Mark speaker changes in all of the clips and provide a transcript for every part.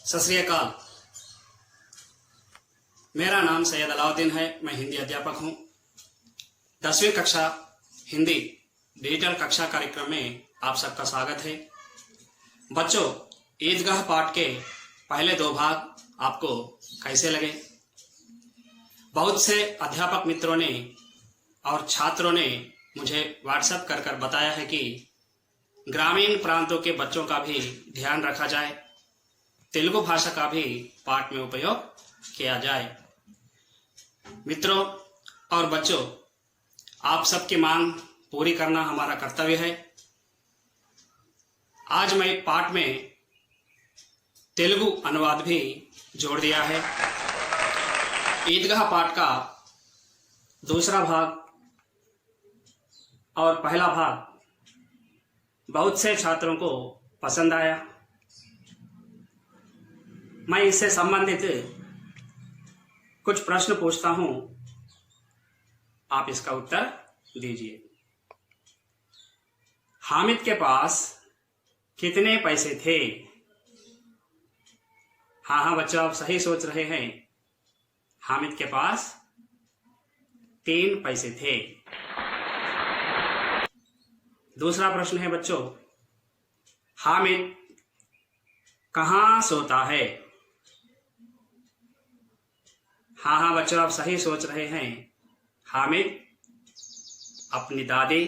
Speaker 1: सत श्री अकाल। मेरा नाम सैयद अलाउद्दीन है। मैं हिंदी अध्यापक हूँ। 10वीं कक्षा हिंदी डिजिटल कक्षा कार्यक्रम में आप सबका स्वागत है। बच्चों, ईदगाह पाठ के पहले 2 भाग आपको कैसे लगे? बहुत से अध्यापक मित्रों ने और छात्रों ने मुझे व्हाट्सएप कर बताया है कि ग्रामीण प्रांतों के बच्चों का भी ध्यान रखा जाए, तेलुगु भाषा का भी पाठ में उपयोग किया जाए। मित्रों और बच्चों, आप सबकी मांग पूरी करना हमारा कर्तव्य है। आज मैं पाठ में तेलुगु अनुवाद भी जोड़ दिया है। ईदगाह पाठ का दूसरा भाग और पहला भाग बहुत से छात्रों को पसंद आया। मैं इससे संबंधित कुछ प्रश्न पूछता हूं, आप इसका उत्तर दीजिए। हामिद के पास कितने पैसे थे? हाँ बच्चों, आप सही सोच रहे हैं। हामिद के पास 3 पैसे थे। दूसरा प्रश्न है बच्चों, हामिद कहाँ सोता है? हाँ बच्चों, आप सही सोच रहे हैं। हामिद अपनी दादी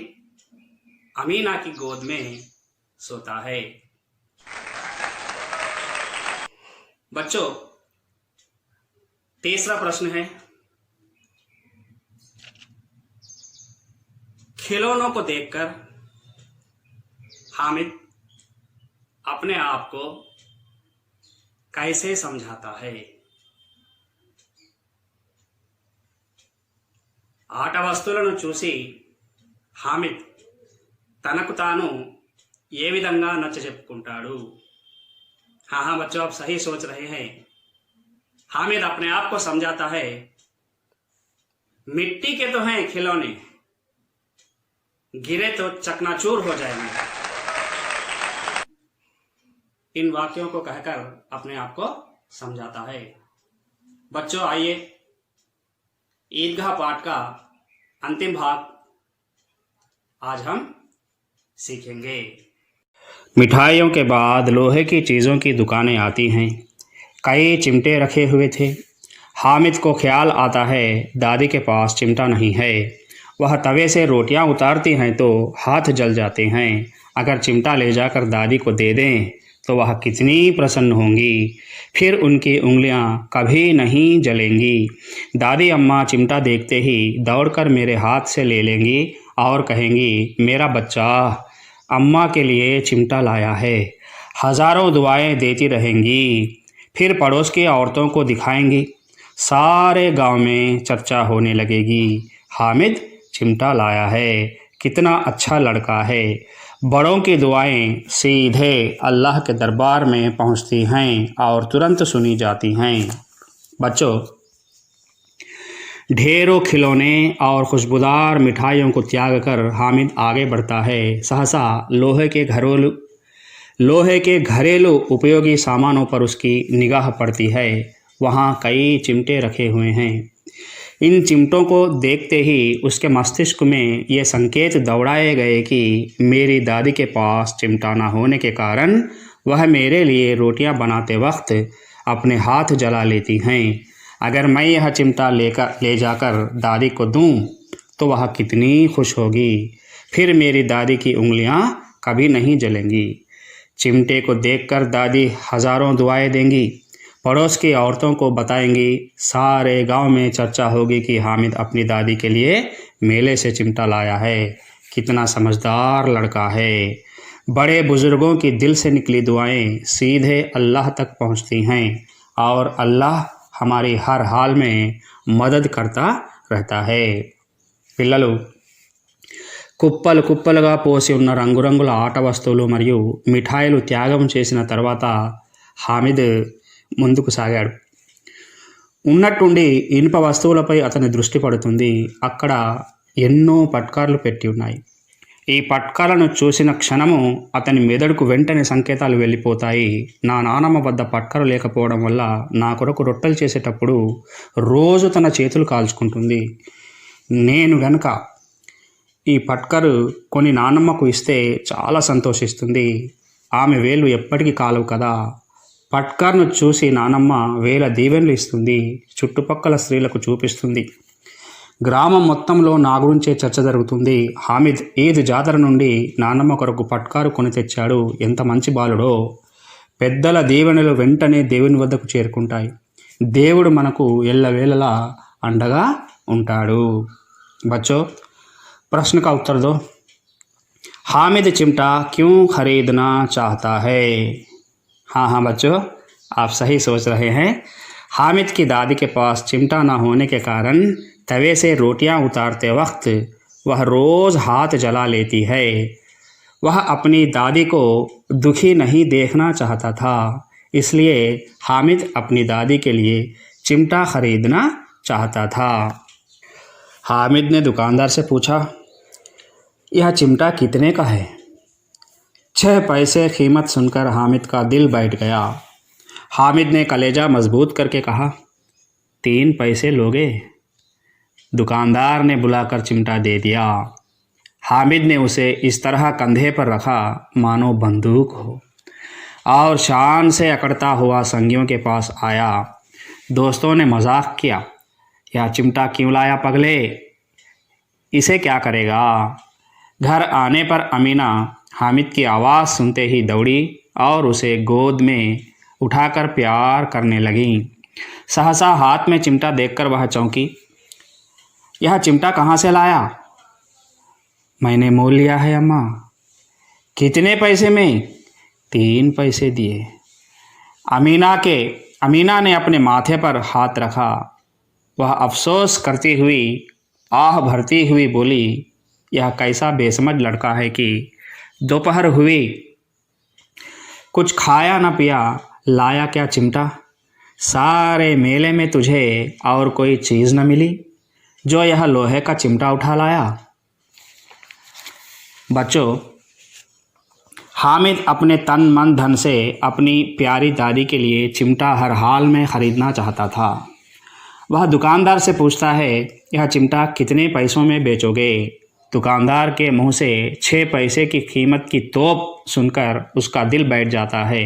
Speaker 1: अमीना की गोद में सोता है। बच्चों, तीसरा प्रश्न है, खिलौनों को देखकर हामिद अपने आप को कैसे समझाता है? ఆట వస్తువులను చూసి హామిద్ తనకు తాను ఏ విధంగా నచ్చచెప్పుకుంటాడు? हाँ बच्चों, आप सही सोच रहे हैं। हामिद अपने आप को समझाता है, मिट्टी के तो हैं खिलौने, गिरे तो चकनाचूर हो जाएंगे। इन वाक्यों को कहकर अपने आप को समझाता है। बच्चों, आइए ईदगाह पाठ का अंतिम भाग आज हम सीखेंगे। मिठाइयों के बाद लोहे की चीज़ों की दुकानें आती हैं। कई चिमटे रखे हुए थे। हामिद को ख्याल आता है दादी के पास चिमटा नहीं है। वह तवे से रोटियां उतारती हैं तो हाथ जल जाते हैं। अगर चिमटा ले जाकर दादी को दे दें तो वह कितनी प्रसन्न होंगी, फिर उनकी उंगलियां कभी नहीं जलेंगी। दादी अम्मा चिमटा देखते ही दौड़कर मेरे हाथ से ले लेंगी और कहेंगी, मेरा बच्चा अम्मा के लिए चिमटा लाया है। हज़ारों दुआएं देती रहेंगी। फिर पड़ोस की औरतों को दिखाएंगी। सारे गांव में चर्चा होने लगेगी, हामिद चिमटा लाया है, कितना अच्छा लड़का है। बड़ों की दुआएं सीधे अल्लाह के दरबार में पहुंचती हैं और तुरंत सुनी जाती हैं। बच्चों, ढेरों खिलौने और खुशबूदार मिठाइयों को त्याग कर हामिद आगे बढ़ता है। सहसा लोहे के घरेलू उपयोगी सामानों पर उसकी निगाह पड़ती है। वहाँ कई चिमटे रखे हुए हैं। इन चिमटों को देखते ही उसके मस्तिष्क में ये संकेत दौड़ाए गए कि मेरी दादी के पास चिमटा न होने के कारण वह मेरे लिए रोटियां बनाते वक्त अपने हाथ जला लेती हैं। अगर मैं यह चिमटा ले जाकर दादी को दूं तो वह कितनी खुश होगी, फिर मेरी दादी की उंगलियां कभी नहीं जलेंगी। चिमटे को देखकर दादी हज़ारों दुआएं देंगी। पड़ोस की औरतों को बताएंगी। सारे गांव में चर्चा होगी कि हामिद अपनी दादी के लिए मेले से चिमटा लाया है। कितना समझदार लड़का है। बड़े बुजुर्गों की दिल से निकली दुआएं सीधे अल्लाह तक पहुंचती हैं और अल्लाह हमारी हर हाल में मदद करता रहता है। పిల్లలు, కుప్పలు కుప్పలుగా పోసి ఉన్న రంగురంగుల ఆట వస్తువులు మరియు మిఠాయిలు త్యాగం చేసిన తర్వాత హామిద్ ముందుకు సాగాడు. ఉన్నట్టుండి ఇనుప వస్తువులపై అతని దృష్టి పడుతుంది. అక్కడ ఎన్నో పట్కార్లు పెట్టి ఉన్నాయి. ఈ పట్కాలను చూసిన క్షణము అతని మెదడుకు వెంటనే సంకేతాలు వెళ్ళిపోతాయి. నా నానమ్మ వద్ద పట్కాలు లేకపోవడం వల్ల నా కొరకు రొట్టెలు చేసేటప్పుడు రోజు తన చేతులు కాల్చుకుంటుంది. నేను గనక ఈ పట్కరు కొని నానమ్మకు ఇస్తే చాలా సంతోషిస్తుంది. ఆమె వేళ్ళు ఎప్పటికీ కాలవు కదా. పట్కార్ను చూసి నానమ్మ వేల దీవెనలు ఇస్తుంది. చుట్టుపక్కల స్త్రీలకు చూపిస్తుంది. గ్రామం మొత్తంలో నా గురించే చర్చ జరుగుతుంది. హామిద్ ఈద్ జాతర నుండి నానమ్మ కొరకు పట్కారు కొని తెచ్చాడు. ఎంత మంచి బాలుడో. పెద్దల దీవెనలు వెంటనే దేవుని వద్దకు చేరుకుంటాయి. దేవుడు మనకు ఎల్లవేళలా అండగా ఉంటాడు. बच्चों, प्रश्न का उत्तर दो। हामिद चिमटा क्यों खरीदना चाहता है? हाँ बच्चों, आप सही सोच रहे हैं। हामिद की दादी के पास चिमटा न होने के कारण तवे से रोटियां उतारते वक्त वह रोज़ हाथ जला लेती है। वह अपनी दादी को दुखी नहीं देखना चाहता था, इसलिए हामिद अपनी दादी के लिए चिमटा खरीदना चाहता था। हामिद ने दुकानदार से पूछा, यह चिमटा कितने का है? 6 पैसे कीमत सुनकर हामिद का दिल बैठ गया। हामिद ने कलेजा मजबूत करके कहा, 3 पैसे लोगे? दुकानदार ने बुलाकर चिमटा दे दिया। हामिद ने उसे इस तरह कंधे पर रखा मानो बंदूक हो और शान से अकड़ता हुआ संगियों के पास आया। दोस्तों ने मजाक किया, यह चिमटा क्यों लाया पगले, इसे क्या करेगा? घर आने पर अमीना हामिद की आवाज़ सुनते ही दौड़ी और उसे गोद में उठाकर प्यार करने लगी। सहसा हाथ में चिमटा देखकर वह चौंकी। यह चिमटा कहाँ से लाया? मैंने मोल लिया है अम्मा। कितने पैसे में? 3 पैसे दिए। अमीना ने अपने माथे पर हाथ रखा। वह अफसोस करती हुई आह भरती हुई बोली, यह कैसा बेसमझ लड़का है कि दोपहर हुई, कुछ खाया न पिया, लाया क्या चिमटा? सारे मेले में तुझे और कोई चीज़ न मिली जो यह लोहे का चिमटा उठा लाया। बच्चों, हामिद अपने तन मन धन से अपनी प्यारी दादी के लिए चिमटा हर हाल में ख़रीदना चाहता था। वह दुकानदार से पूछता है, यह चिमटा कितने पैसों में बेचोगे? दुकानदार के मुंह से 6 पैसे की कीमत की तोप सुनकर उसका दिल बैठ जाता है,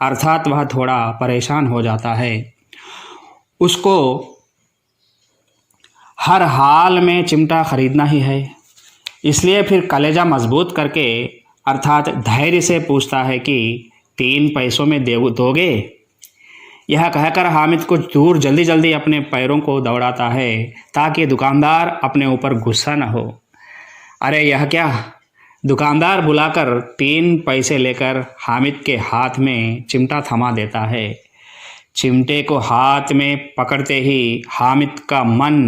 Speaker 1: अर्थात वह थोड़ा परेशान हो जाता है। उसको हर हाल में चिमटा खरीदना ही है, इसलिए फिर कलेजा मजबूत करके अर्थात धैर्य से पूछता है कि 3 पैसों में दोगे? यह कहकर हामिद कुछ दूर जल्दी जल्दी अपने पैरों को दौड़ाता है ताकि दुकानदार अपने ऊपर गुस्सा न हो। अरे यह क्या? दुकानदार बुलाकर 3 पैसे लेकर हामिद के हाथ में चिमटा थमा देता है। चिमटे को हाथ में पकड़ते ही हामिद का मन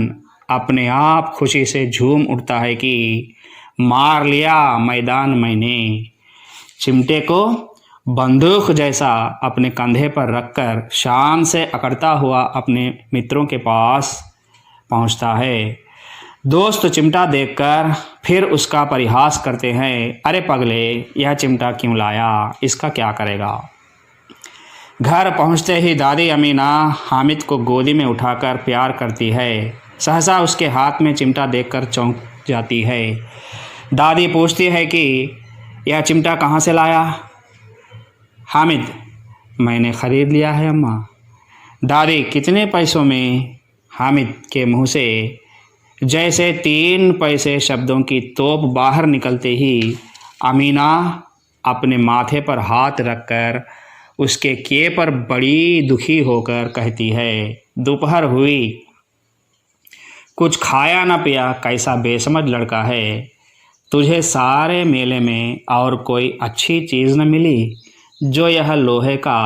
Speaker 1: अपने आप खुशी से झूम उठता है कि मार लिया मैदान मैंने। चिमटे को बंदूक जैसा अपने कंधे पर रखकर शान से अकड़ता हुआ अपने मित्रों के पास पहुंचता है। दोस्त चिमटा देखकर फिर उसका परिहास करते हैं, अरे पगले, यह चिमटा क्यों लाया, इसका क्या करेगा? घर पहुंचते ही दादी अमीना हामिद को गोदी में उठाकर प्यार करती है। सहसा उसके हाथ में चिमटा देखकर चौंक जाती है। दादी पूछती है कि यह चिमटा कहाँ से लाया? हामिद, मैंने ख़रीद लिया है अम्मा। दादी, कितने पैसों में? हामिद के मुंह से जैसे 3 पैसे शब्दों की तोप बाहर निकलते ही अमीना अपने माथे पर हाथ रखकर उसके किए पर बड़ी दुखी होकर कहती है, दोपहर हुई, कुछ खाया न पिया, कैसा बेसमझ लड़का है। तुझे सारे मेले में और कोई अच्छी चीज़ न मिली जो यह लोहे का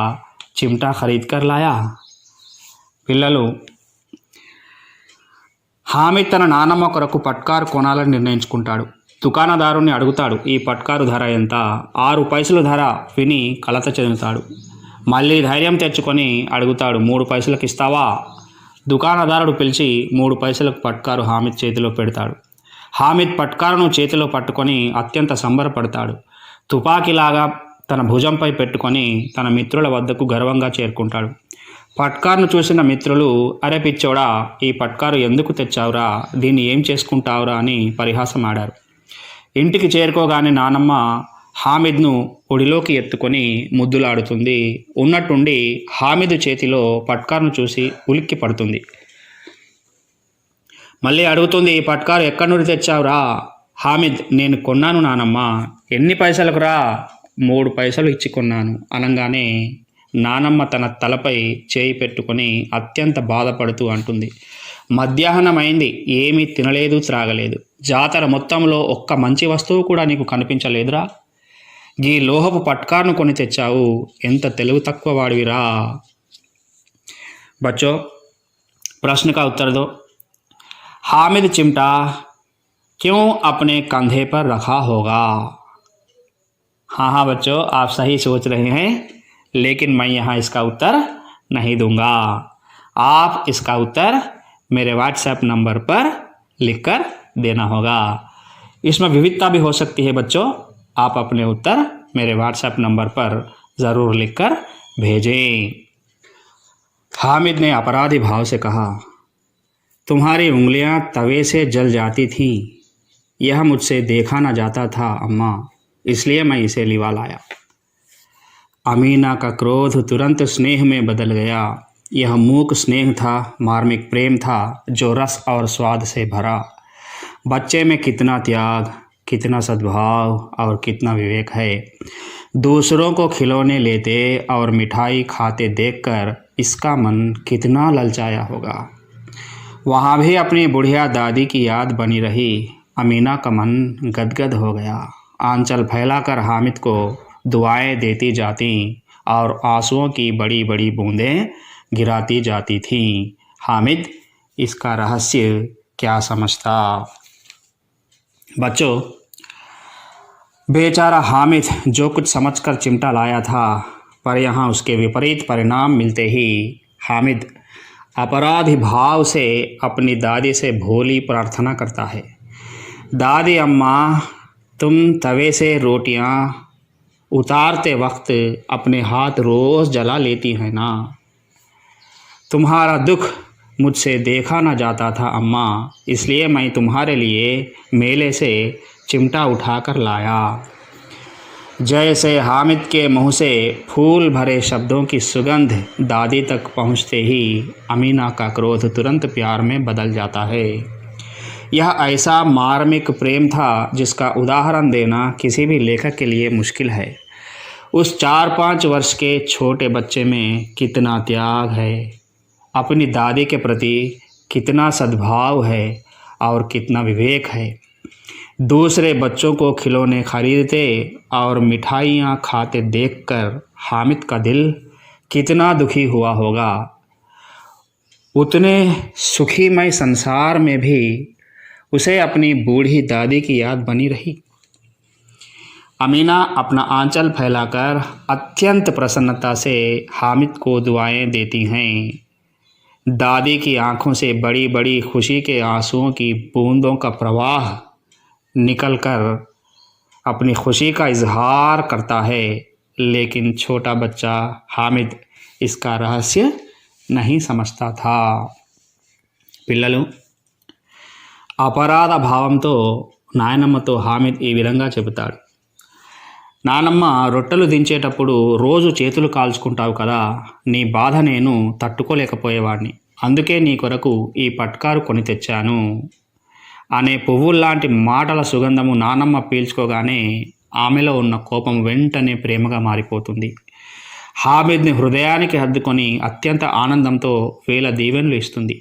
Speaker 1: चिमटा खरीद कर लाया। పిల్లలు, హామిద్ తన నానమ్మ కొరకు పట్కారు కొనాలని నిర్ణయించుకుంటాడు. దుకాణదారుని అడుగుతాడు, ఈ పట్కారు ధర ఎంత? 6 పైసలు ధర విని కలత చెందుతాడు. మళ్ళీ ధైర్యం తెచ్చుకొని అడుగుతాడు, 3 పైసలకు ఇస్తావా? దుకాణదారుడు పిలిచి 3 పైసలకు పట్కారు హామిద్ చేతిలో పెడతాడు. హామిద్ పట్కారును చేతిలో పట్టుకొని అత్యంత సంబరపడతాడు. తుపాకీలాగా తన భుజంపై పెట్టుకొని తన మిత్రుల వద్దకు గర్వంగా చేరుకుంటాడు. పట్కారును చూసిన మిత్రులు, అరే పిచ్చోడా, ఈ పట్కారు ఎందుకు తెచ్చావురా, దీన్ని ఏం చేసుకుంటావురా అని పరిహాసం ఆడారు. ఇంటికి చేరుకోగానే నానమ్మ హామిద్ను ఒడిలోకి ఎత్తుకొని ముద్దులాడుతుంది. ఉన్నట్టుండి హామిద్ చేతిలో పట్కారును చూసి ఉలిక్కి పడుతుంది. మళ్ళీ అడుగుతుంది, ఈ పట్కారు ఎక్కడి నుండి తెచ్చావురా? హామిద్, నేను కొన్నాను నానమ్మ. ఎన్ని పైసలకురా? 3 పైసలు ఇచ్చి కొన్నాను అనగానే నానమ్మ తన తలపై చేయి పెట్టుకొని అత్యంత బాధపడుతూ అంటుంది, మధ్యాహ్నమైంది, ఏమీ తినలేదు త్రాగలేదు, జాతర మొత్తంలో ఒక్క మంచి వస్తువు కూడా నీకు కనిపించలేదురా? ఈ లోహపు పట్కారును కొని తెచ్చావు, ఎంత తెలివి తక్కువ వాడివిరా. बच्चों, प्रश्न का उत्तर दो। हामिद चिमटा क्यों अपने कंधे पर रखा होगा? हाँ बच्चों, आप सही सोच रहे हैं, लेकिन मैं यहाँ इसका उत्तर नहीं दूंगा। आप इसका उत्तर मेरे व्हाट्सएप नंबर पर लिखकर देना होगा। इसमें विविधता भी हो सकती है बच्चों। आप अपने उत्तर मेरे व्हाट्सएप नंबर पर ज़रूर लिखकर भेजें। हामिद ने अपराधी भाव से कहा, तुम्हारी उंगलियां तवे से जल जाती थीं, यह मुझसे देखा न जाता था अम्मा, इसलिए मैं इसे लिवा लाया। अमीना का क्रोध तुरंत स्नेह में बदल गया। यह मूक स्नेह था, मार्मिक प्रेम था, जो रस और स्वाद से भरा। बच्चे में कितना त्याग, कितना सद्भाव और कितना विवेक है। दूसरों को खिलौने लेते और मिठाई खाते देखकर इसका मन कितना ललचाया होगा। वहाँ भी अपनी बुढ़िया दादी की याद बनी रही। अमीना का मन गदगद हो गया। आंचल फैलाकर हामिद को दुआएं देती जाती और आंसुओं की बड़ी बड़ी बूंदें गिराती जाती थीं। हामिद इसका रहस्य क्या समझता? बच्चों, बेचारा हामिद जो कुछ समझकर चिमटा लाया था, पर यहाँ उसके विपरीत परिणाम मिलते ही हामिद अपराधी भाव से अपनी दादी से भोली प्रार्थना करता है, दादी अम्मा, तुम तवे से रोटियाँ उतारते वक्त अपने हाथ रोज़ जला लेती हैं ना? तुम्हारा दुख मुझसे देखा न जाता था अम्मा, इसलिए मैं तुम्हारे लिए मेले से चिमटा उठाकर लाया। जैसे हामिद के मुंह से फूल भरे शब्दों की सुगंध दादी तक पहुंचते ही अमीना का क्रोध तुरंत प्यार में बदल जाता है। यह ऐसा मार्मिक प्रेम था जिसका उदाहरण देना किसी भी लेखक के लिए मुश्किल है। उस 4-5 वर्ष के छोटे बच्चे में कितना त्याग है, अपनी दादी के प्रति कितना सद्भाव है और कितना विवेक है। दूसरे बच्चों को खिलौने खरीदते और मिठाइयाँ खाते देखकर हामिद का दिल कितना दुखी हुआ होगा। उतने सुखीमय संसार में भी उसे अपनी बूढ़ी दादी की याद बनी रही। अमीना अपना आंचल फैलाकर अत्यंत प्रसन्नता से हामिद को दुआएं देती हैं। दादी की आंखों से बड़ी बड़ी खुशी के आंसुओं की बूंदों का प्रवाह निकलकर अपनी खुशी का इजहार करता है, लेकिन छोटा बच्चा हामिद इसका रहस्य नहीं समझता था। పిల్లలు, అపరాధ భావంతో నాయనమ్మతో హామిద్ ఈ విధంగా చెబుతాడు, నానమ్మ, రొట్టెలు దించేటప్పుడు రోజు చేతులు కాల్చుకుంటావు కదా, నీ బాధ నేను తట్టుకోలేకపోయేవాడిని, అందుకే నీ కొరకు ఈ పట్కారు కొని తెచ్చాను అనే పువ్వుల్లాంటి మాటల సుగంధము నానమ్మ పీల్చుకోగానే ఆమెలో ఉన్న కోపం వెంటనే ప్రేమగా మారిపోతుంది. హామిద్ని హృదయానికి హద్దుకొని అత్యంత ఆనందంతో వేల దీవెనలు ఇస్తుంది.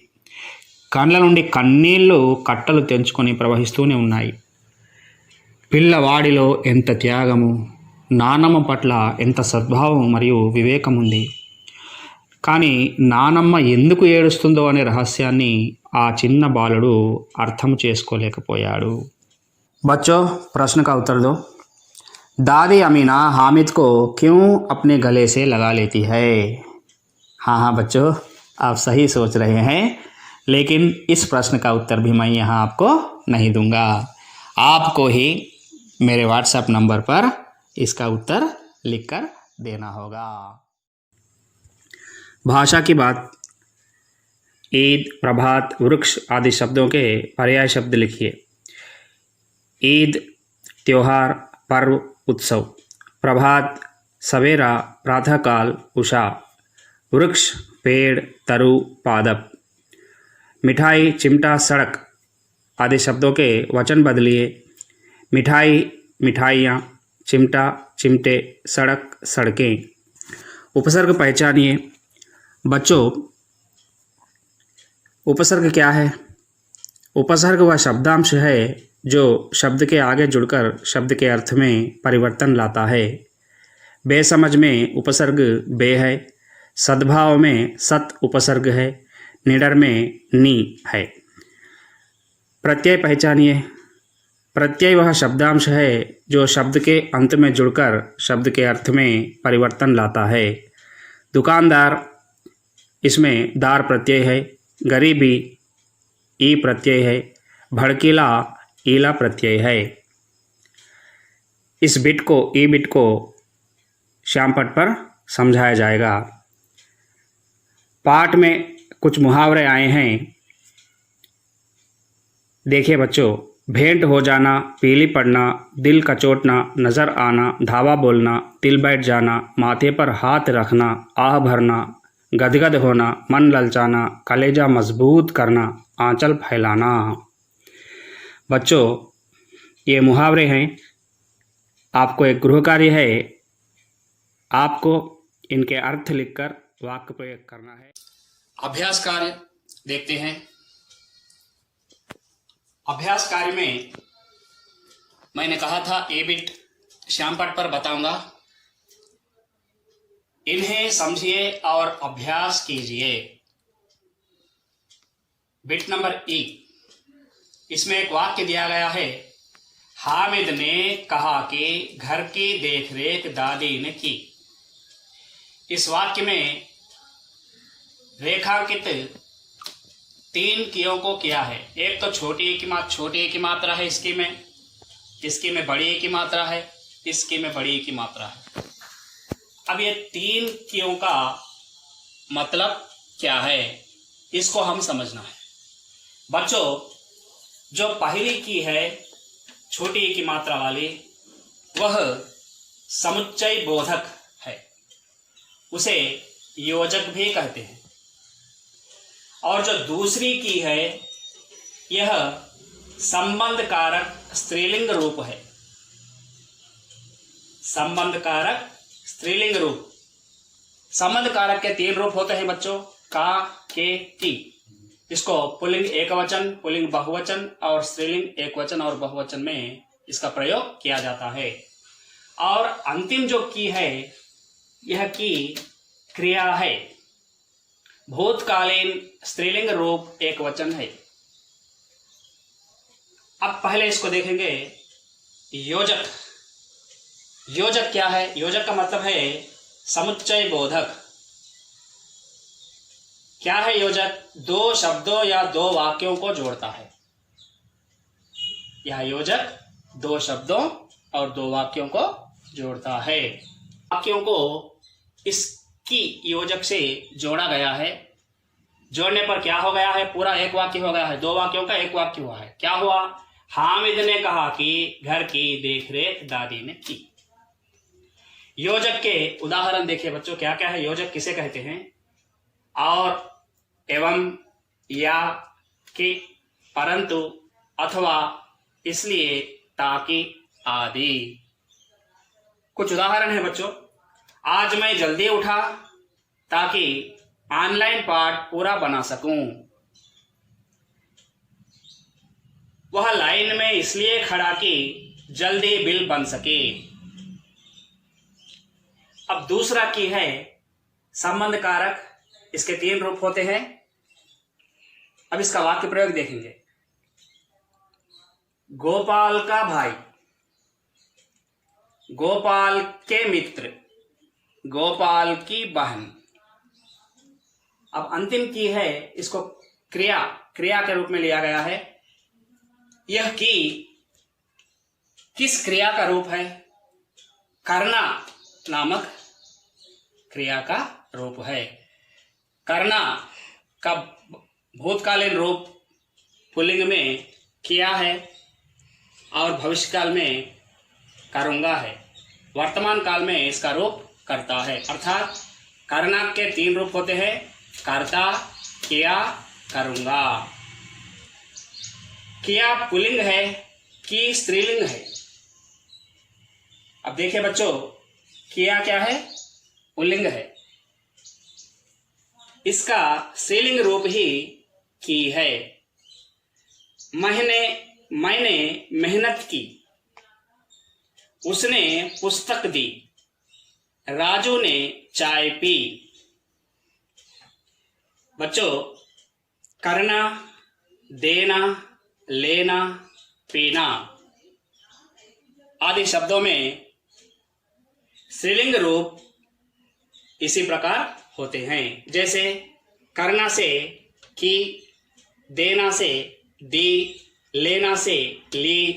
Speaker 1: కళ్ళ నుండి కన్నీళ్లు కట్టలు తెంచుకొని ప్రవహిస్తూనే ఉన్నాయి. పిల్లవాడిలో ఎంత త్యాగము, నానమ్మ పట్ల ఎంత సద్భావం మరియు వివేకం ఉంది. కానీ నానమ్మ ఎందుకు ఏడుస్తుందో అనే రహస్యాన్ని ఆ చిన్న బాలుడు అర్థం చేసుకోలేకపోయాడు. बच्चों, प्रश्न का उत्तर दो। दादी अमीना हामिद को क्यों अपने गले से लगा लेती है? हाँ बच्चों, आप सही सोच रहे हैं, लेकिन इस प्रश्न का उत्तर भी मैं यहाँ आपको नहीं दूंगा, आपको ही मेरे व्हाट्सएप नंबर पर इसका उत्तर लिखकर देना होगा। भाषा की बात। ईद, प्रभात, वृक्ष आदि शब्दों के पर्याय शब्द लिखिए। ईद त्योहार, पर्व, उत्सव। प्रभात सवेरा, प्रातःकाल, उषा। वृक्ष पेड़, तरु, पादप। मिठाई, चिमटा, सड़क आदि शब्दों के वचन बदलिए। मिठाई, मिठाइयाँ। चिमटा, चिमटे। सड़क, सड़कें। उपसर्ग पहचानिए। बच्चों, उपसर्ग क्या है? उपसर्ग वह शब्दांश है जो शब्द के आगे जुड़कर शब्द के अर्थ में परिवर्तन लाता है। बेसमझ में उपसर्ग बे है, सद्भाव में सत उपसर्ग है, निडर में नी है। प्रत्यय पहचानिए। प्रत्यय वह शब्दांश है जो शब्द के अंत में जुड़कर शब्द के अर्थ में परिवर्तन लाता है। दुकानदार, इसमें दार प्रत्यय है। गरीबी, ई प्रत्यय है। भड़कीला, ईला प्रत्यय है। इस बिट को, ई बिट को श्यामपट पर समझाया जाएगा। पाठ में कुछ मुहावरे आए हैं, देखिए बच्चों। भेंट हो जाना, पीली पड़ना, दिल कचोटना, नज़र आना, धावा बोलना, तिल बैठ जाना, माथे पर हाथ रखना, आह भरना, गदगद होना, मन ललचाना, कलेजा मजबूत करना, आंचल फैलाना। बच्चों, ये मुहावरे हैं। आपको एक गृह कार्य है, आपको इनके अर्थ लिखकर वाक्य प्रयोग करना है। अभ्यास कार्य देखते हैं। अभ्यास कार्य में मैंने कहा था ए बिट श्यामपट पर बताऊंगा, इन्हें समझिए और अभ्यास कीजिए। बिट नंबर ई, इसमें एक वाक्य दिया गया है। हामिद ने कहा कि घर की देखरेख दादी ने की। इस वाक्य में रेखांकित 3 कियों को किया है। एक तो छोटी ए की मात्रा है इसकी में बड़ी ए की मात्रा है, इसकी में बड़ी ए की मात्रा है। अब ये 3 कियों का मतलब क्या है, इसको हम समझना है। बच्चों, जो पहली की है छोटी ए की मात्रा वाली, वह समुच्चय बोधक है, उसे योजक भी कहते हैं। और जो दूसरी की है, यह संबंध कारक स्त्रीलिंग रूप है। संबंध कारक स्त्रीलिंग रूप। संबंध कारक के 3 रूप होते हैं बच्चों, का, के, की। इसको पुल्लिंग एकवचन, पुल्लिंग बहुवचन और स्त्रीलिंग एकवचन और बहुवचन में इसका प्रयोग किया जाता है। और अंतिम जो की है, यह की क्रिया है, भूतकालीन स्त्रीलिंग रूप एकवचन है। अब पहले इसको देखेंगे योजक। योजक क्या है? योजक का मतलब है समुच्चय बोधक। क्या है योजक? 2 शब्दों या 2 वाक्यों को जोड़ता है। यह योजक 2 शब्दों और 2 वाक्यों को जोड़ता है। वाक्यों को इसकी योजक से जोड़ा गया है। जोड़ने पर क्या हो गया है? पूरा एक वाक्य हो गया है। 2 वाक्यों का एक वाक्य हुआ है। क्या हुआ? हामिद ने कहा कि घर की देखरेख दादी ने की। योजक के उदाहरण देखिए बच्चों, क्या क्या है। योजक किसे कहते हैं? और, एवं, या, कि, परंतु, अथवा, इसलिए, ताकि आदि। कुछ उदाहरण है बच्चों। आज मैं जल्दी उठा ताकि ऑनलाइन पाठ पूरा बना सकूं। वह लाइन में इसलिए खड़ा कि जल्दी बिल बन सके। अब दूसरा की है संबंध कारक। इसके 3 रूप होते हैं। अब इसका वाक्य प्रयोग देखेंगे। गोपाल का भाई, गोपाल के मित्र, गोपाल की बहन। अब अंतिम की है, इसको क्रिया के रूप में लिया गया है। यह की किस क्रिया का रूप है? करना नामक क्रिया का रूप है। करना का भूतकालीन रूप पुल्लिंग में किया है और भविष्यकाल में करूँगा है। वर्तमान काल में इसका रूप करता है। अर्थात करना के 3 रूप होते हैं, करता, किया, करूँगा। किया पुल्लिंग है कि स्त्रीलिंग है? अब देखिए बच्चों, किया क्या है? पुल्लिंग है। इसका स्त्रीलिंग रूप ही की है। मैंने मेहनत की, उसने पुस्तक दी, राजू ने चाय पी। बच्चों, करना, देना, लेना, पीना आदि शब्दों में स्त्रीलिंग रूप इसी प्रकार होते हैं। जैसे करना से की, देना से दी, लेना से ली,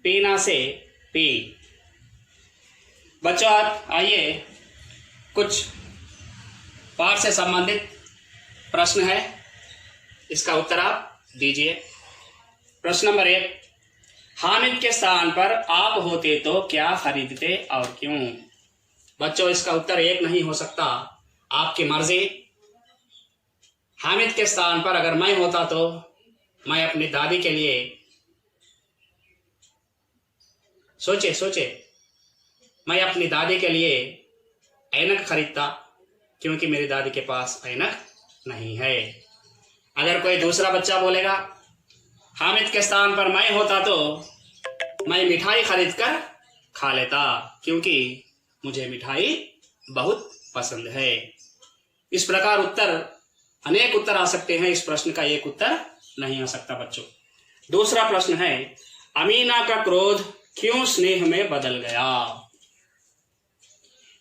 Speaker 1: पीना से पी। बच्चों, आइए कुछ पाठ से संबंधित प्रश्न है, इसका उत्तर आप दीजिए। प्रश्न नंबर 1, हामिद के स्थान पर आप होते तो क्या खरीदते और क्यों? बच्चों, इसका उत्तर 1 नहीं हो सकता, आपकी मर्जी। हामिद के स्थान पर अगर मैं होता तो मैं अपनी दादी के लिए, सोचे मैं अपनी दादी के लिए ऐनक खरीदता, क्योंकि मेरी दादी के पास ऐनक नहीं है। अगर कोई दूसरा बच्चा बोलेगा हामिद के स्थान पर मैं होता तो मैं मिठाई खरीद कर खा लेता, क्योंकि मुझे मिठाई बहुत पसंद है। इस प्रकार अनेक उत्तर आ सकते हैं। इस प्रश्न का एक उत्तर नहीं आ सकता बच्चों। दूसरा प्रश्न है, अमीना का क्रोध क्यों स्नेह में बदल गया?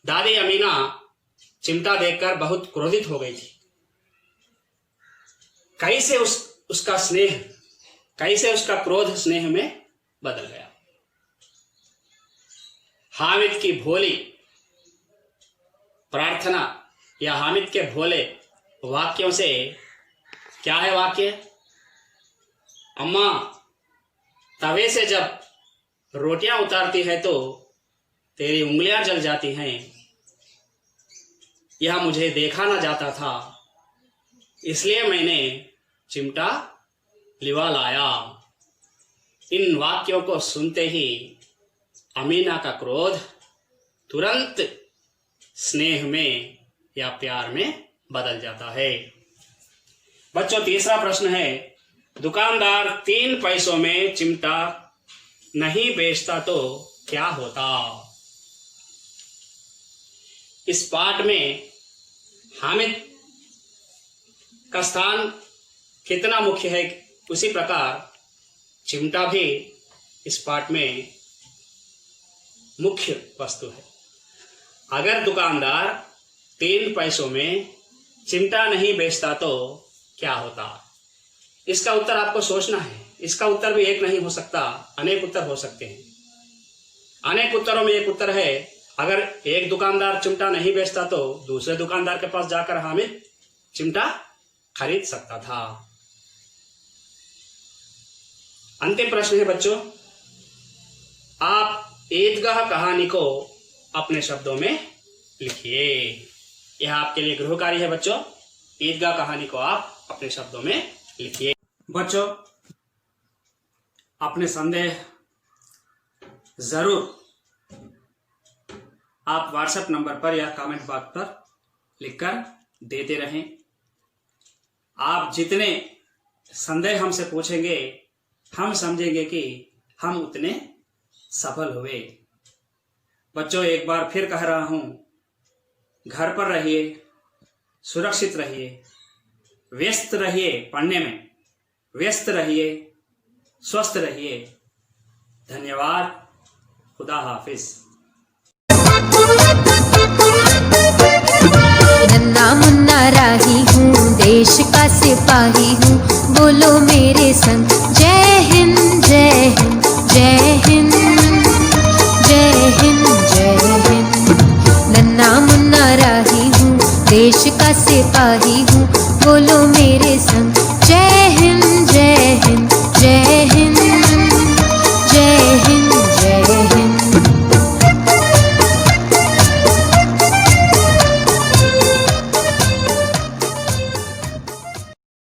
Speaker 1: दादी अमीना चिमटा देखकर बहुत क्रोधित हो गई थी। कैसे उसका क्रोध स्नेह में बदल गया? हामिद की भोली प्रार्थना या हामिद के भोले वाक्यों से, क्या है वाक्य? अम्मा तवे से जब रोटियां उतारती है तो तेरी उंगलियां जल जाती हैं, यह मुझे देखा ना जाता था, इसलिए मैंने चिमटा लिवा लाया। इन वाक्यों को सुनते ही अमीना का क्रोध तुरंत स्नेह में या प्यार में बदल जाता है। बच्चों, तीसरा प्रश्न है, दुकानदार 3 पैसों में चिमटा नहीं बेचता तो क्या होता? इस पाठ में हामिद का स्थान कितना मुख्य है, उसी प्रकार चिमटा भी इस पाठ में मुख्य वस्तु है। अगर दुकानदार 3 पैसों में चिमटा नहीं बेचता तो क्या होता? इसका उत्तर आपको सोचना है। इसका उत्तर भी एक नहीं हो सकता, अनेक उत्तर हो सकते हैं। अनेक उत्तरों में एक उत्तर है, अगर एक दुकानदार चिमटा नहीं बेचता तो दूसरे दुकानदार के पास जाकर हामिद चिमटा खरीद सकता था। अंतिम प्रश्न है बच्चों, आप ईदगाह कहानी को अपने शब्दों में लिखिए। यह आपके लिए गृह कार्य है बच्चों। ईदगाह कहानी को आप अपने शब्दों में लिखिए। बच्चों, अपने संदेह जरूर आप व्हाट्सएप नंबर पर या कमेंट बॉक्स पर लिखकर देते रहें। आप जितने संदेह हमसे पूछेंगे, हम समझेंगे कि हम उतने सफल हुए। बच्चों, एक बार फिर कह रहा हूं, घर पर रहिए, सुरक्षित रहिए, व्यस्त रहिए, पढ़ने में व्यस्त रहिए, स्वस्थ रहिए। धन्यवाद। खुदा हाफिज।
Speaker 2: नन्ना मुन्ना राही हूँ, देश का सिपाही हूँ, बोलो मेरे संग जय हिंद जय देश का सिपाही